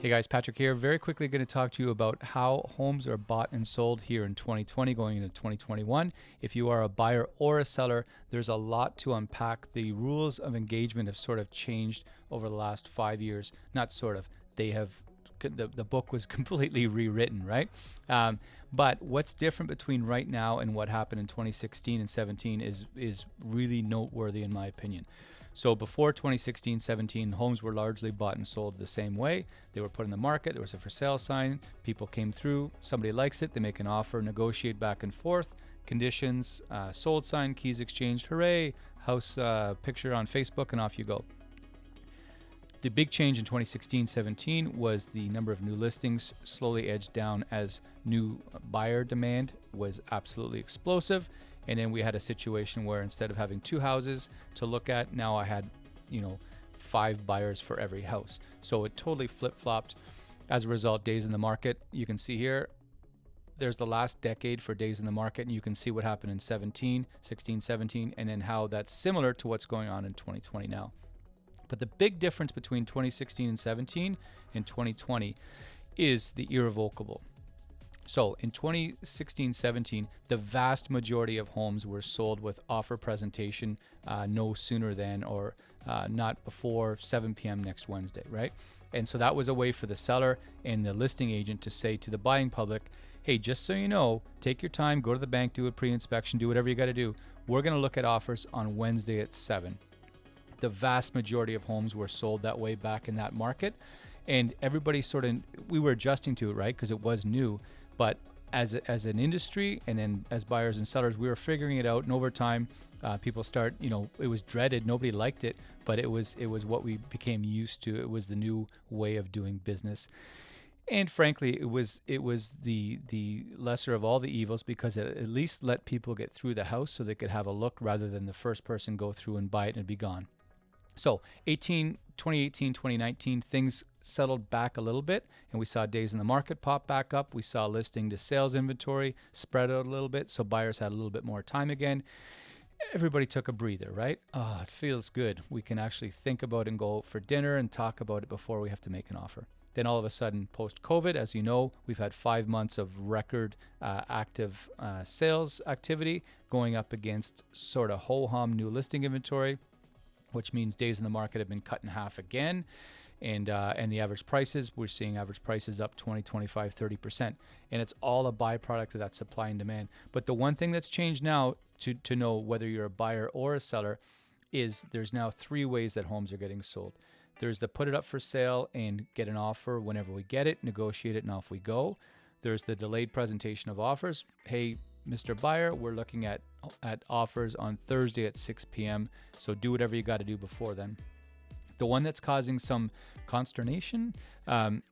Hey guys, Patrick here. Very quickly going to talk to you about how homes are bought and sold here in 2020 going into 2021. If you are a buyer or a seller, there's a lot to unpack. The rules of engagement have sort of changed over the last 5 years. Not sort of, they have, the book was completely rewritten, right? But what's different between right now and what happened in 2016 and 17 is really noteworthy in my opinion. So before 2016-17, homes were largely bought and sold the same way. They were put in the market. There was a for sale sign. People came through. Somebody likes it. They make an offer, negotiate back and forth. Conditions, sold sign, keys exchanged. Hooray! House picture on Facebook, and off you go. The big change in 2016-17 was the number of new listings slowly edged down as new buyer demand was absolutely explosive. And then we had a situation where instead of having 2 houses to look at, now I had, 5 buyers for every house. So it totally flip-flopped. As a result, days in the market, you can see here, there's the last decade for days in the market, and you can see what happened in 16, 17, and then how that's similar to what's going on in 2020 now. But the big difference between 2016 and 17 and 2020 is the irrevocable. So in 2016-17, the vast majority of homes were sold with offer presentation no sooner than or not before 7 p.m. next Wednesday, right? And so that was a way for the seller and the listing agent to say to the buying public, hey, just so you know, take your time, go to the bank, do a pre-inspection, do whatever you got to do. We're going to look at offers on Wednesday at 7. The vast majority of homes were sold that way back in that market. And everybody we were adjusting to it, right? Because it was new. But as an industry and then as buyers and sellers, we were figuring it out. And over time, people it was dreaded. Nobody liked it, but it was what we became used to. It was the new way of doing business. And frankly, it was the lesser of all the evils because it at least let people get through the house so they could have a look rather than the first person go through and buy it and be gone. So 2018, 2019, things settled back a little bit, and we saw days in the market pop back up. We saw listing to sales inventory spread out a little bit, so buyers had a little bit more time again. Everybody took a breather, right? Oh, it feels good. We can actually think about it and go out for dinner and talk about it before we have to make an offer. Then all of a sudden, post-COVID, as you know, we've had 5 months of record active sales activity going up against sort of ho-hum new listing inventory, which means days in the market have been cut in half again. And the average prices, we're seeing average prices up 20, 25, 30%. And it's all a byproduct of that supply and demand. But the one thing that's changed now to know whether you're a buyer or a seller is there's now 3 ways that homes are getting sold. There's the put it up for sale and get an offer whenever we get it, negotiate it, and off we go. There's the delayed presentation of offers. Hey, Mr. Buyer, we're looking at offers on Thursday at 6 p.m. So do whatever you got to do before then. The one that's causing some consternation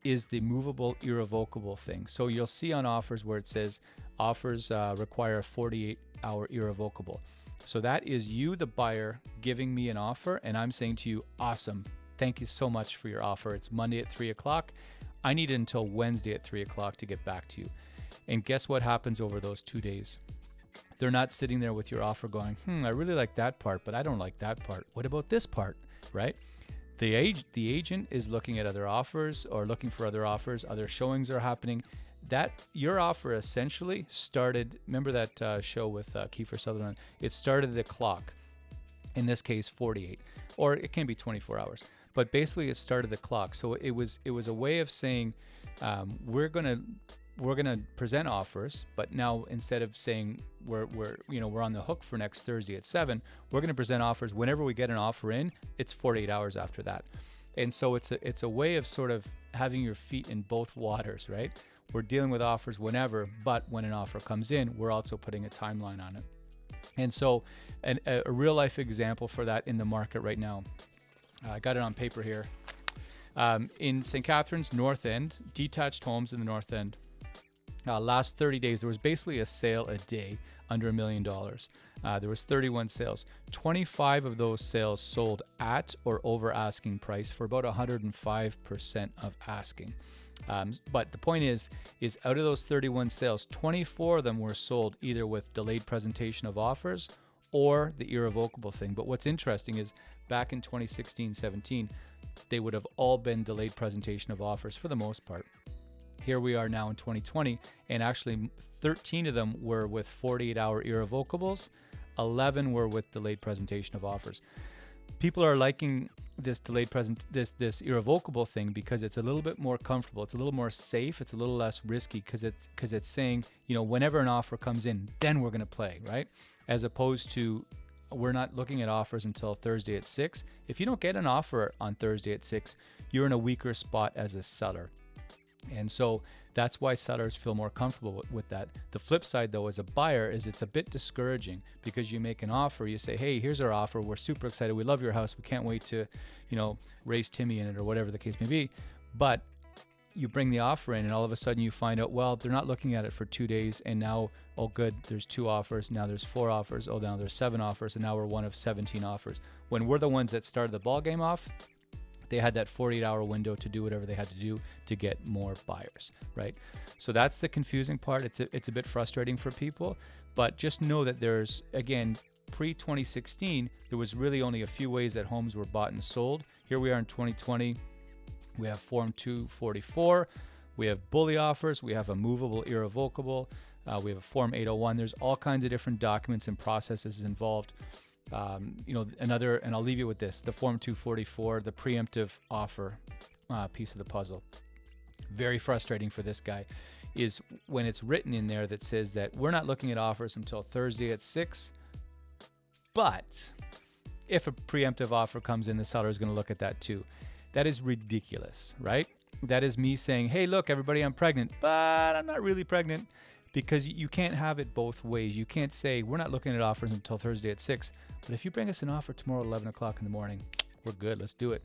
is the movable irrevocable thing. So you'll see on offers where it says offers require a 48-hour irrevocable. So that is you, the buyer, giving me an offer, and I'm saying to you, awesome, thank you so much for your offer. It's Monday at 3 o'clock. I need it until Wednesday at 3 o'clock to get back to you. And guess what happens over those 2 days? They're not sitting there with your offer going, I really like that part, but I don't like that part. What about this part, right? The agent is looking at other offers or looking for other offers. Other showings are happening. That your offer essentially started. Remember that show with Kiefer Sutherland? It started the clock. In this case, 48, or it can be 24 hours. But basically, it started the clock. So it was a way of saying we're gonna present offers, but now instead of saying we're on the hook for next Thursday at 7, we're gonna present offers whenever we get an offer in. It's 48 hours after that, and so it's a way of sort of having your feet in both waters, right? We're dealing with offers whenever, but when an offer comes in, we're also putting a timeline on it. And so, a real life example for that in the market right now. I got it on paper here. In St. Catharines, North End, detached homes in the North End. Last 30 days, there was basically a sale a day under $1 million. There was 31 sales. 25 of those sales sold at or over asking price for about 105% of asking. But the point is out of those 31 sales, 24 of them were sold either with delayed presentation of offers or the irrevocable thing. But what's interesting is back in 2016-17, they would have all been delayed presentation of offers for the most part. Here we are now in 2020, and actually 13 of them were with 48-hour irrevocables, 11 were with delayed presentation of offers. People are liking this this irrevocable thing because it's a little bit more comfortable. It's a little more safe. It's a little less risky because it's saying, whenever an offer comes in, then we're going to play, right? As opposed to, we're not looking at offers until Thursday at 6. If you don't get an offer on Thursday at 6, you're in a weaker spot as a seller. And so that's why sellers feel more comfortable with that. The flip side, though, as a buyer, is it's a bit discouraging because you make an offer, you say, hey, here's our offer. We're super excited. We love your house. We can't wait to, raise Timmy in it or whatever the case may be. But you bring the offer in and all of a sudden you find out, well, they're not looking at it for 2 days. And now, oh, good, there's 2 offers. Now there's 4 offers. Oh, now there's 7 offers. And now we're one of 17 offers. When we're the ones that started the ball game off, they had that 48-hour window to do whatever they had to do to get more buyers, right? So that's the confusing part. It's a bit frustrating for people, but just know that there's, again, pre-2016, there was really only a few ways that homes were bought and sold. Here we are in 2020. We have Form 244. We have bully offers. We have a movable irrevocable. We have a Form 801. There's all kinds of different documents and processes involved. And I'll leave you with this, the Form 244, the preemptive offer piece of the puzzle. Very frustrating for this guy is when it's written in there that says that we're not looking at offers until Thursday at 6, but if a preemptive offer comes in, the seller is going to look at that too. That is ridiculous, right? That is me saying, hey, look, everybody, I'm pregnant, but I'm not really pregnant. Because you can't have it both ways. You can't say, we're not looking at offers until Thursday at 6, but if you bring us an offer tomorrow at 11 o'clock in the morning, we're good, let's do it,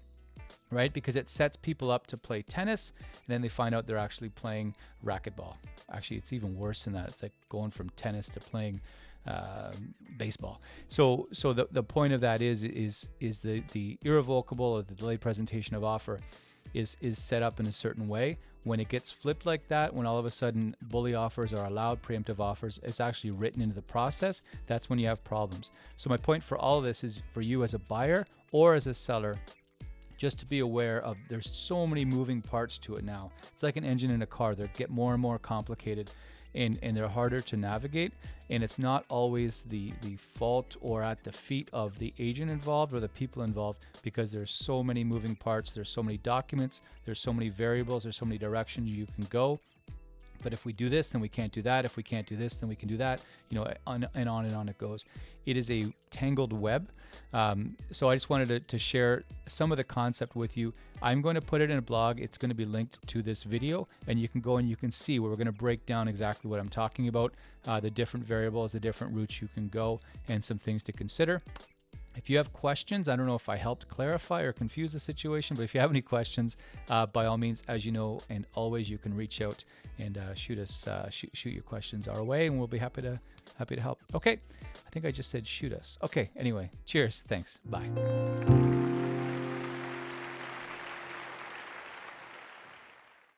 right? Because it sets people up to play tennis, and then they find out they're actually playing racquetball. Actually, it's even worse than that. It's like going from tennis to playing baseball. So the point of that is the irrevocable or the delayed presentation of offer is set up in a certain way. When it gets flipped like that, when all of a sudden bully offers are allowed, preemptive offers, it's actually written into the process, that's when you have problems. So my point for all of this is for you as a buyer or as a seller, just to be aware of there's so many moving parts to it now. It's like an engine in a car. They get more and more complicated and they're harder to navigate. And it's not always the fault or at the feet of the agent involved or the people involved, because there's so many moving parts, there's so many documents, there's so many variables, there's so many directions you can go. But if we do this, then we can't do that. If we can't do this, then we can do that. On and on it goes. It is a tangled web. So I just wanted to share some of the concept with you. I'm going to put it in a blog. It's going to be linked to this video, and you can go and you can see where we're going to break down exactly what I'm talking about, the different variables, the different routes you can go, and some things to consider. If you have questions, I don't know if I helped clarify or confuse the situation, but if you have any questions, by all means, as you know, and always, you can reach out and shoot your questions our way, and we'll be happy to help. Okay, I think I just said shoot us. Okay, anyway, cheers, thanks, bye.